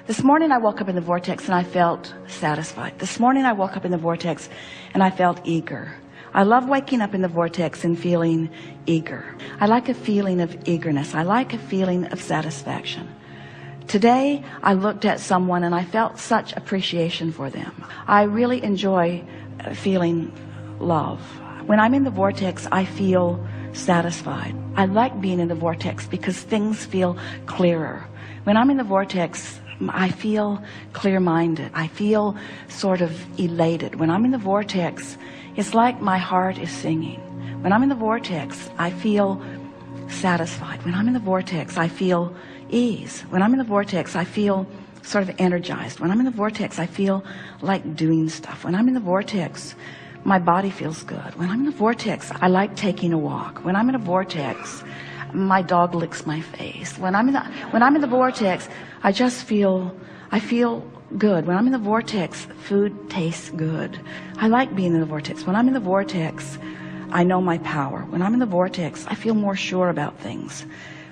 This morning I woke up in the vortex and I felt satisfied. This morning I woke up in the vortex and I felt eager. I love waking up in the vortex and feeling eager. I like a feeling of eagerness. I like a feeling of satisfaction. Today I looked at someone and I felt such appreciation for them. I really enjoy feeling love. When I'm in the vortex, I feel satisfied. I like being in the vortex because things feel clearer. When I'm in the vortex, I feel clear-minded. I feel sort of elated. When I'm in the vortex, it's like my heart is singing. When I'm in the vortex, I feel satisfied. When I'm in the vortex, I feel ease. When I'm in the vortex, I feel sort of energized. When I'm in the vortex, I feel like doing stuff. When I'm in the vortex, my body feels good. When I'm in the vortex, I like taking a walk. When I'm in a vortex, my dog licks my face. When I'm in the vortex, I feel good. When I'm in the vortex, food tastes good. I like being in the vortex. When I'm in the vortex, I know my power. When I'm in the vortex, I feel more sure about things.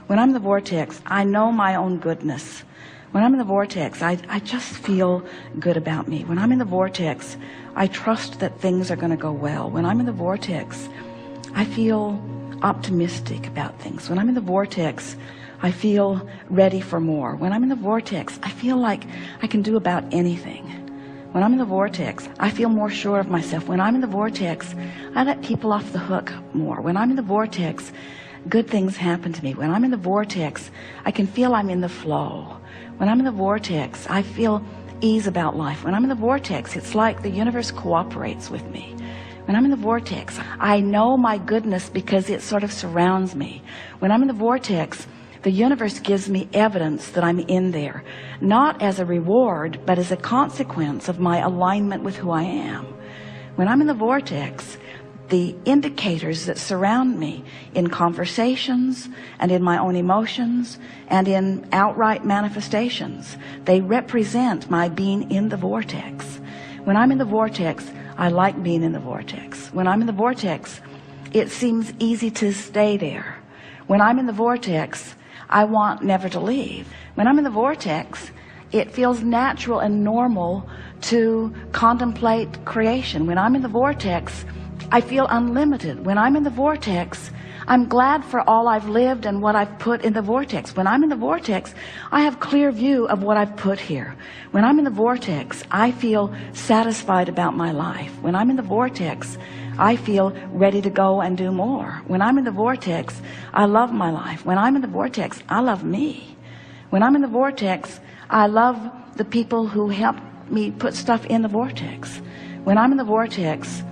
When I'm in the vortex, I know my own goodness. When I'm in the vortex, I just feel good about me. When I'm in the vortex, I trust that things are going to go well. When I'm in the vortex, I feel optimistic about things. When I'm in the vortex, I feel ready for more. When I'm in the vortex, I feel like I can do about anything. When I'm in the vortex, I feel more sure of myself. When I'm in the vortex, I let people off the hook more. When I'm in the vortex, good things happen to me. When I'm in the vortex, I can feel I'm in the flow. When I'm in the vortex, I feel ease about life. When I'm in the vortex, it's like the universe cooperates with me. When I'm in the vortex, I know my goodness because it sort of surrounds me. When I'm in the vortex, the universe gives me evidence that I'm in there, not as a reward, but as a consequence of my alignment with who I am. When I'm in the vortex, the indicators that surround me in conversations and in my own emotions and in outright manifestations, they represent my being in the vortex. When I'm in the vortex, I like being in the vortex. When I'm in the vortex, it seems easy to stay there. When I'm in the vortex, I want never to leave. When I'm in the vortex, it feels natural and normal to contemplate creation. When I'm in the vortex, I feel unlimited. When I'm in the vortex, I'm glad for all I've lived and what I've put in the vortex. When I'm in the vortex, I have clear view of what I've put here. When I'm in the vortex, I feel satisfied about my life. When I'm in the vortex, I feel ready to go and do more. When I'm in the vortex, I love my life. When I'm in the vortex, I love me. When I'm in the vortex, I love the people who help me put stuff in the vortex. When I'm in the vortex,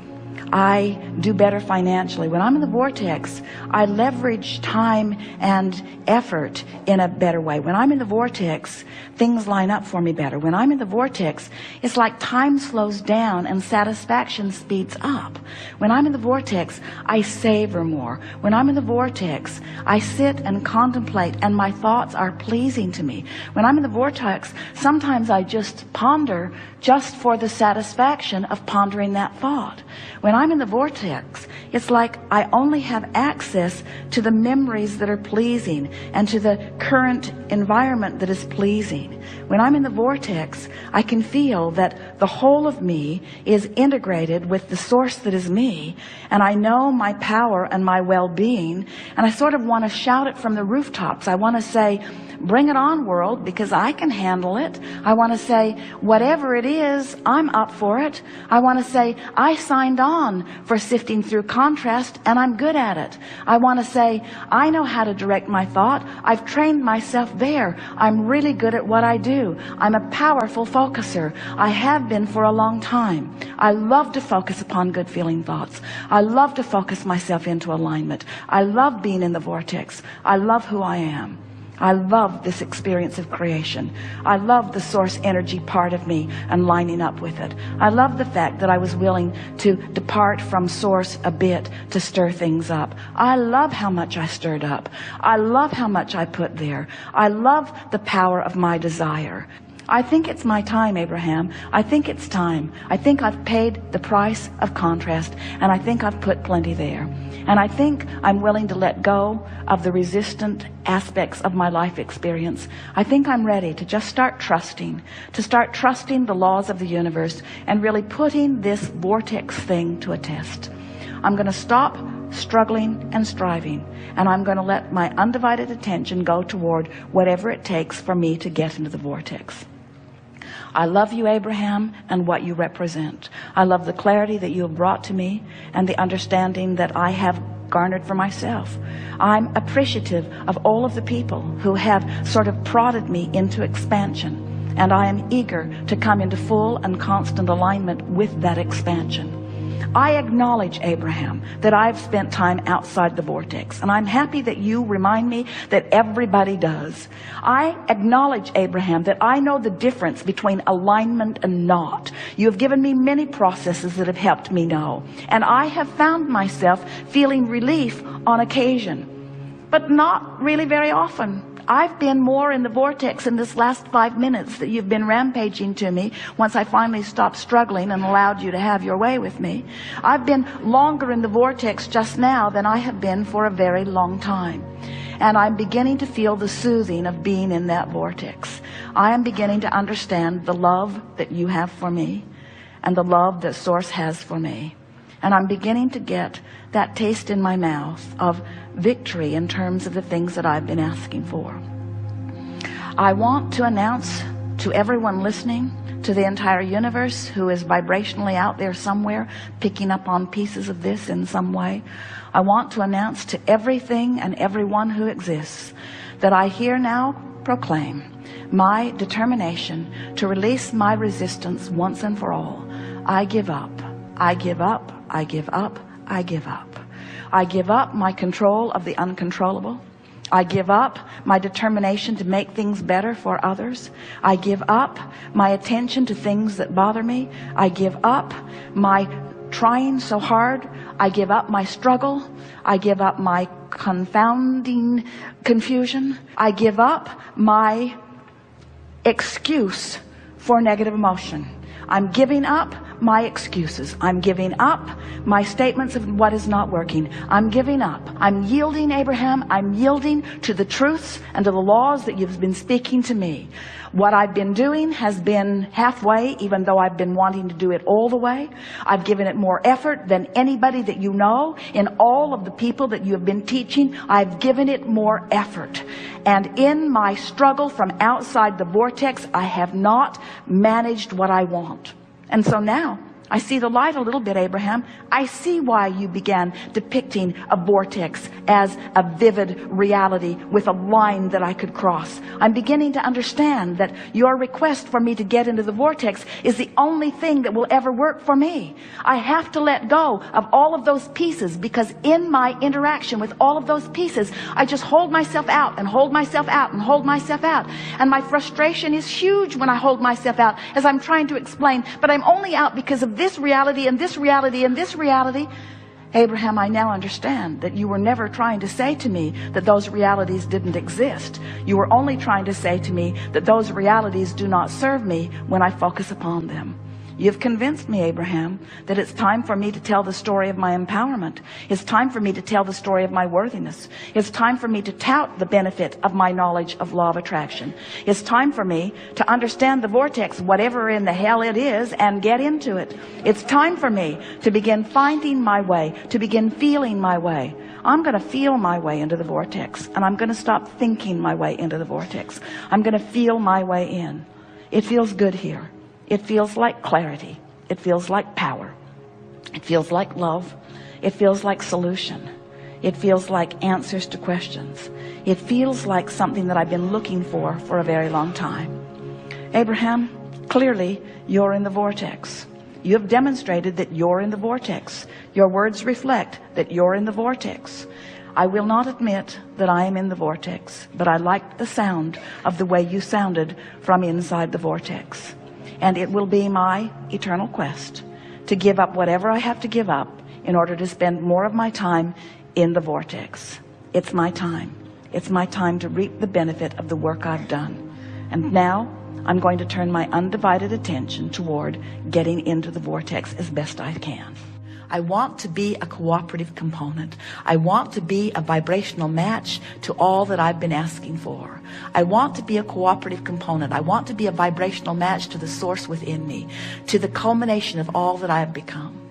I do better financially. When I'm in the vortex, I leverage time and effort in a better way. When I'm in the vortex, things line up for me better. When I'm in the vortex, it's like time slows down and satisfaction speeds up. When I'm in the vortex, I savor more. When I'm in the vortex, I sit and contemplate and my thoughts are pleasing to me. When I'm in the vortex, sometimes I just ponder just for the satisfaction of pondering that thought. When I'm in the vortex, it's like I only have access to the memories that are pleasing and to the current environment that is pleasing. When I'm in the vortex, I can feel that the whole of me is integrated with the source that is me, and I know my power and my well-being, and I sort of want to shout it from the rooftops. I want to say, bring it on, world, because I can handle it. I want to say, whatever it is, I'm up for it. I want to say, I signed on for sifting through contrast and I'm good at it. I want to say, I know how to direct my thought. I've trained myself there. I'm really good at what I do. I'm a powerful focuser. I have been for a long time. I love to focus upon good feeling thoughts. I love to focus myself into alignment. I love being in the vortex. I love who I am. I love this experience of creation. I love the source energy part of me and lining up with it. I love the fact that I was willing to depart from source a bit to stir things up. I love how much I stirred up. I love how much I put there. I love the power of my desire. I think it's my time, Abraham. I think it's time. I think I've paid the price of contrast, and I think I've put plenty there. And I think I'm willing to let go of the resistant aspects of my life experience. I think I'm ready to just start trusting the laws of the universe and really putting this vortex thing to a test. I'm going to stop struggling and striving, and I'm going to let my undivided attention go toward whatever it takes for me to get into the vortex. I love you, Abraham, and what you represent. I love the clarity that you have brought to me and the understanding that I have garnered for myself. I'm appreciative of all of the people who have sort of prodded me into expansion, and I am eager to come into full and constant alignment with that expansion. I acknowledge, Abraham, that I've spent time outside the vortex, and I'm happy that you remind me that everybody does. I acknowledge, Abraham, that I know the difference between alignment and not. You have given me many processes that have helped me know, and I have found myself feeling relief on occasion, but not really very often. I've been more in the vortex in this last 5 minutes that you've been rampaging to me once I finally stopped struggling and allowed you to have your way with me. I've been longer in the vortex just now than I have been for a very long time. And I'm beginning to feel the soothing of being in that vortex. I am beginning to understand the love that you have for me and the love that Source has for me. And I'm beginning to get that taste in my mouth of victory in terms of the things that I've been asking for. I want to announce to everyone listening, to the entire universe who is vibrationally out there somewhere, picking up on pieces of this in some way. I want to announce to everything and everyone who exists that I here now proclaim my determination to release my resistance once and for all. I give up. I give up. I give up. I give up. I give up my control of the uncontrollable. I give up my determination to make things better for others. I give up my attention to things that bother me. I give up my trying so hard. I give up my struggle. I give up my confounding confusion. I give up my excuse for negative emotion. I'm giving up my excuses. I'm giving up my statements of what is not working. I'm giving up. I'm yielding, Abraham. I'm yielding to the truths and to the laws that you've been speaking to me. What I've been doing has been halfway, even though I've been wanting to do it all the way. I've given it more effort than anybody that you know. In all of the people that you have been teaching, I've given it more effort. And in my struggle from outside the vortex, I have not managed what I want. And so now I see the light a little bit, Abraham. I see why you began depicting a vortex as a vivid reality with a line that I could cross. I'm beginning to understand that your request for me to get into the vortex is the only thing that will ever work for me. I have to let go of all of those pieces, because in my interaction with all of those pieces, I just hold myself out and hold myself out and hold myself out. And my frustration is huge when I hold myself out, as I'm trying to explain, but I'm only out because of this reality and this reality and this reality. Abraham, I now understand that you were never trying to say to me that those realities didn't exist. You were only trying to say to me that those realities do not serve me when I focus upon them. You've convinced me, Abraham, that it's time for me to tell the story of my empowerment. It's time for me to tell the story of my worthiness. It's time for me to tout the benefit of my knowledge of law of attraction. It's time for me to understand the vortex, whatever in the hell it is, and get into it. It's time for me to begin finding my way, to begin feeling my way. I'm going to feel my way into the vortex, and I'm going to stop thinking my way into the vortex. I'm going to feel my way in. It feels good here. It feels like clarity. It feels like power. It feels like love. It feels like solution. It feels like answers to questions. It feels like something that I've been looking for a very long time. Abraham, clearly you're in the vortex. You have demonstrated that you're in the vortex. Your words reflect that you're in the vortex. I will not admit that I am in the vortex, but I liked the sound of the way you sounded from inside the vortex. And it will be my eternal quest to give up whatever I have to give up in order to spend more of my time in the vortex. It's my time. It's my time to reap the benefit of the work I've done. And now I'm going to turn my undivided attention toward getting into the vortex as best I can. I want to be a cooperative component. I want to be a vibrational match to all that I've been asking for. I want to be a cooperative component. I want to be a vibrational match to the source within me, to the culmination of all that I have become.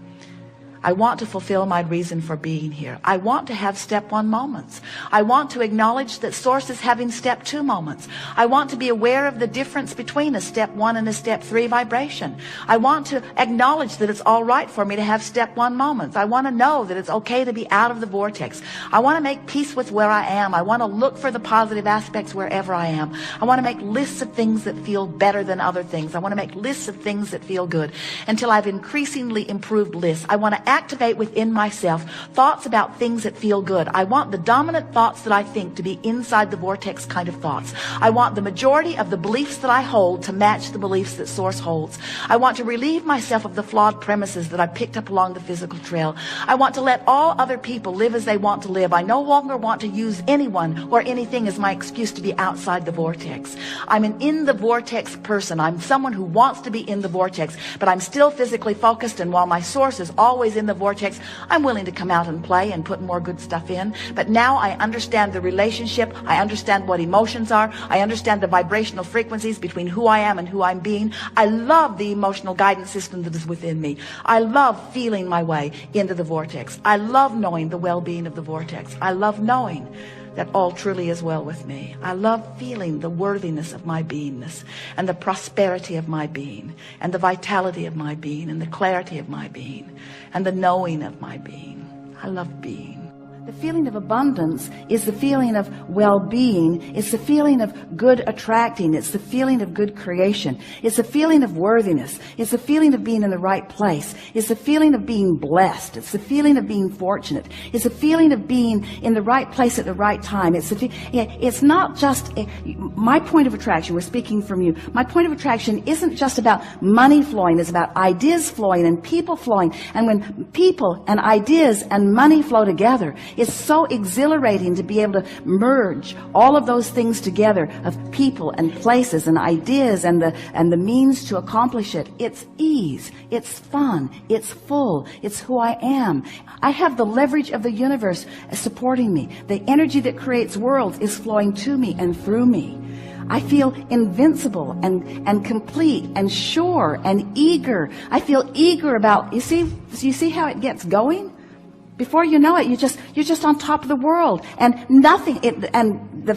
I want to fulfill my reason for being here. I want to have step 1 moments. I want to acknowledge that source is having step 2 moments. I want to be aware of the difference between a step 1 and a step 3 vibration. I want to acknowledge that it's all right for me to have step 1 moments. I want to know that it's okay to be out of the vortex. I want to make peace with where I am. I want to look for the positive aspects wherever I am. I want to make lists of things that feel better than other things. I want to make lists of things that feel good until I've increasingly improved lists. I want to activate within myself thoughts about things that feel good. I want the dominant thoughts that I think to be inside the vortex kind of thoughts. I want the majority of the beliefs that I hold to match the beliefs that source holds. I want to relieve myself of the flawed premises that I picked up along the physical trail. I want to let all other people live as they want to live. I no longer want to use anyone or anything as my excuse to be outside the vortex. I'm an in the vortex person. I'm someone who wants to be in the vortex, but I'm still physically focused, and while my source is always in the vortex, I'm willing to come out and play and put more good stuff in. But now I understand the relationship. I understand what emotions are. I understand the vibrational frequencies between who I am and who I'm being. I love the emotional guidance system that is within me. I love feeling my way into the vortex. I love knowing the well-being of the vortex. I love knowing that all truly is well with me. I love feeling the worthiness of my beingness, and the prosperity of my being, and the vitality of my being, and the clarity of my being, and the knowing of my being. I love being. The feeling of abundance is the feeling of well-being. It's the feeling of good attracting. It's the feeling of good creation. It's the feeling of worthiness. It's the feeling of being in the right place. It's the feeling of being blessed. It's the feeling of being fortunate. It's the feeling of being in the right place at the right time. It's not just my point of attraction. We're speaking from you. My point of attraction isn't just about money flowing. It's about ideas flowing and people flowing. And when people and ideas and money flow together, it's so exhilarating to be able to merge all of those things together, of people and places and ideas and the means to accomplish it. It's ease. It's fun. It's full. It's who I am. I have the leverage of the universe supporting me. The energy that creates worlds is flowing to me and through me. I feel invincible and complete and sure and eager. I feel eager about, you see how it gets going? Before you know it, you're just on top of the world, and and the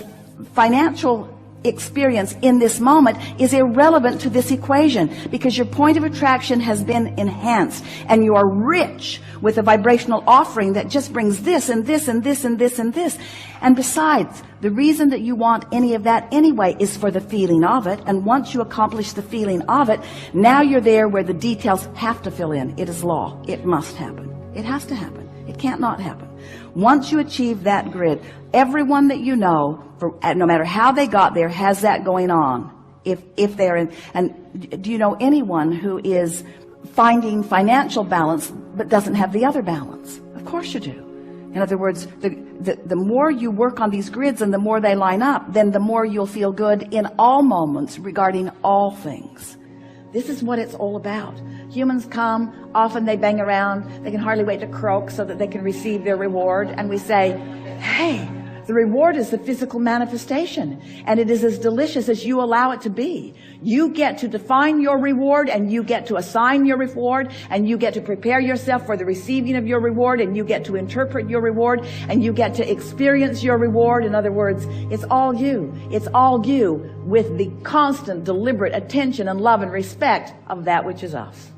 financial experience in this moment is irrelevant to this equation, because your point of attraction has been enhanced, and you are rich with a vibrational offering that just brings this and this and this and this and this. And besides, the reason that you want any of that anyway is for the feeling of it. And once you accomplish the feeling of it, now you're there where the details have to fill in. It is law. It must happen. It has to happen. It can't not happen. Once you achieve that grid, everyone that you know, no matter how they got there, has that going on. If they're in, and do you know anyone who is finding financial balance but doesn't have the other balance? Of course you do. In other words, the more you work on these grids and the more they line up, then the more you'll feel good in all moments regarding all things. This is what it's all about. Humans come, often they bang around, they can hardly wait to croak so that they can receive their reward. And we say, hey, the reward is the physical manifestation, and it is as delicious as you allow it to be. You get to define your reward, and you get to assign your reward, and you get to prepare yourself for the receiving of your reward, and you get to interpret your reward, and you get to experience your reward. In other words, it's all you. It's all you, with the constant, deliberate attention and love and respect of that which is us.